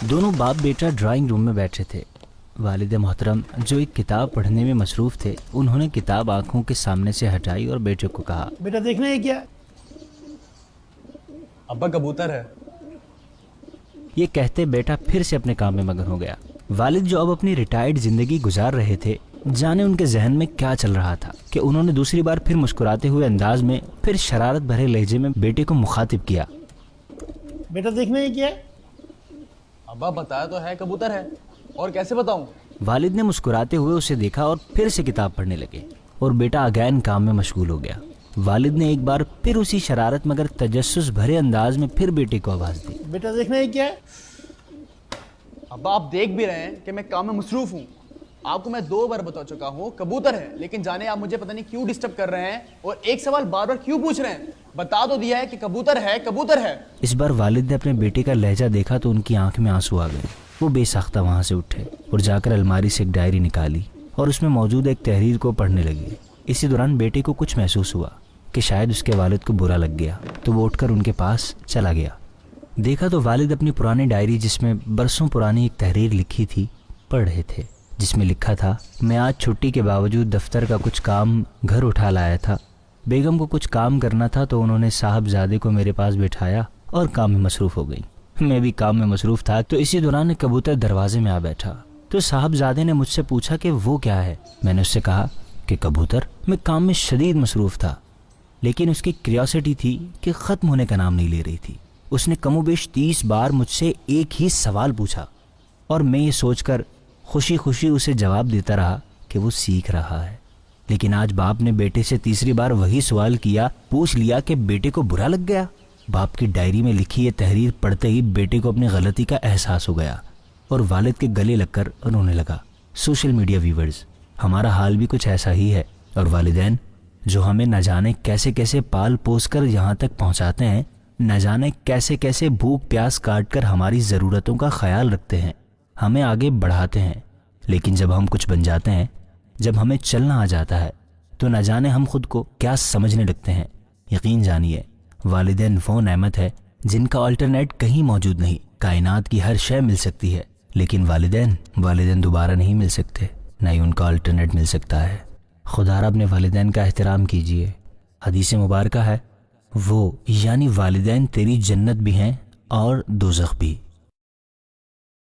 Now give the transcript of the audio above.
دونوں باپ بیٹا drawing room میں بیٹھے تھے. والد محترم جو ایک کتاب پڑھنے میں مصروف تھے انہوں نے کتاب آنکھوں کے سامنے سے ہٹائی اور بیٹے کو کہا, بیٹا دیکھنا ہے کیا؟ ابا کبوتر ہے. یہ کہتے بیٹا پھر سے اپنے کام میں مگن ہو گیا. والد جو اب اپنی ریٹائرڈ زندگی گزار رہے تھے, جانے ان کے ذہن میں کیا چل رہا تھا کہ انہوں نے دوسری بار پھر مسکراتے ہوئے انداز میں پھر شرارت بھرے لہجے میں بیٹے کو مخاطب کیا, بیٹا دیکھنا ہے کیا؟ ابا بتایا تو ہے کبوتر ہے, اور کیسے بتاؤں؟ والد نے مسکراتے ہوئے اسے دیکھا اور پھر سے کتاب پڑھنے لگے اور بیٹا اگین کام میں مشغول ہو گیا. والد نے ایک بار پھر اسی شرارت مگر تجسس بھرے انداز میں پھر بیٹے کو آواز دی, بیٹا دیکھنا ہے کیا؟ ابا آپ دیکھ بھی رہے ہیں کہ میں کام میں مصروف ہوں. آپ کو میں 2 بار بتا چکا ہوں کبوتر ہے, لیکن جانے آپ مجھے پتہ نہیں کیوں ڈسٹرب کر رہے ہیں اور ایک سوال بار بار کیوں پوچھ رہے ہیں. بتا تو دیا ہے کہ کبوتر ہے کبوتر ہے. اس بار والد نے اپنے بیٹے کا لہجہ دیکھا تو ان کی آنکھ میں آنسو آ گئے. وہ بے ساختہ وہاں سے اٹھے اور جا کر الماری سے ایک ڈائری نکالی اور اس میں موجود ایک تحریر کو پڑھنے لگے. اسی دوران بیٹے کو کچھ محسوس ہوا کہ شاید اس کے والد کو برا لگ گیا, تو وہ اٹھ کر ان کے پاس چلا گیا. دیکھا تو والد اپنی پرانی ڈائری جس میں برسوں پرانی ایک تحریر لکھی تھی پڑھ رہے تھے, جس میں لکھا تھا, میں آج چھٹی کے باوجود دفتر کا کچھ کام گھر اٹھا لایا تھا. بیگم کو کچھ کام کرنا تھا تو انہوں نے صاحبزادے کو میرے پاس بٹھایا اور کام میں مصروف ہو گئی. میں بھی کام میں مصروف تھا تو اسی دوران ایک کبوتر دروازے میں آ بیٹھا, تو صاحبزادے نے مجھ سے پوچھا کہ وہ کیا ہے. میں نے اس سے کہا کہ کبوتر. میں کام میں شدید مصروف تھا, لیکن اس کی کیوریوسٹی تھی کہ ختم ہونے کا نام نہیں لے رہی تھی. اس نے کم و بیش 30 بار مجھ سے ایک ہی سوال پوچھا اور میں یہ سوچ کر خوشی خوشی اسے جواب دیتا رہا کہ وہ سیکھ رہا ہے. لیکن آج باپ نے بیٹے سے تیسری بار وہی سوال کیا, پوچھ لیا کہ بیٹے کو برا لگ گیا. باپ کی ڈائری میں لکھی یہ تحریر پڑھتے ہی بیٹے کو اپنی غلطی کا احساس ہو گیا اور والد کے گلے لگ کر رونے لگا. سوشل میڈیا ویورز, ہمارا حال بھی کچھ ایسا ہی ہے, اور والدین جو ہمیں نہ جانے کیسے کیسے پال پوس کر یہاں تک پہنچاتے ہیں, نہ جانے کیسے کیسے بھوک پیاس کاٹ کر ہماری ضرورتوں کا خیال رکھتے ہیں, ہمیں آگے بڑھاتے ہیں, لیکن جب ہم کچھ بن جاتے ہیں, جب ہمیں چلنا آ جاتا ہے, تو نہ جانے ہم خود کو کیا سمجھنے لگتے ہیں. یقین جانیے والدین وہ نعمت ہے جن کا آلٹرنیٹ کہیں موجود نہیں. کائنات کی ہر شے مل سکتی ہے, لیکن والدین دوبارہ نہیں مل سکتے, نہ ہی ان کا آلٹرنیٹ مل سکتا ہے. خدا را اپنے والدین کا احترام کیجیے. حدیث مبارکہ ہے, وہ یعنی والدین تیری جنت بھی ہیں اور دوزخ بھی.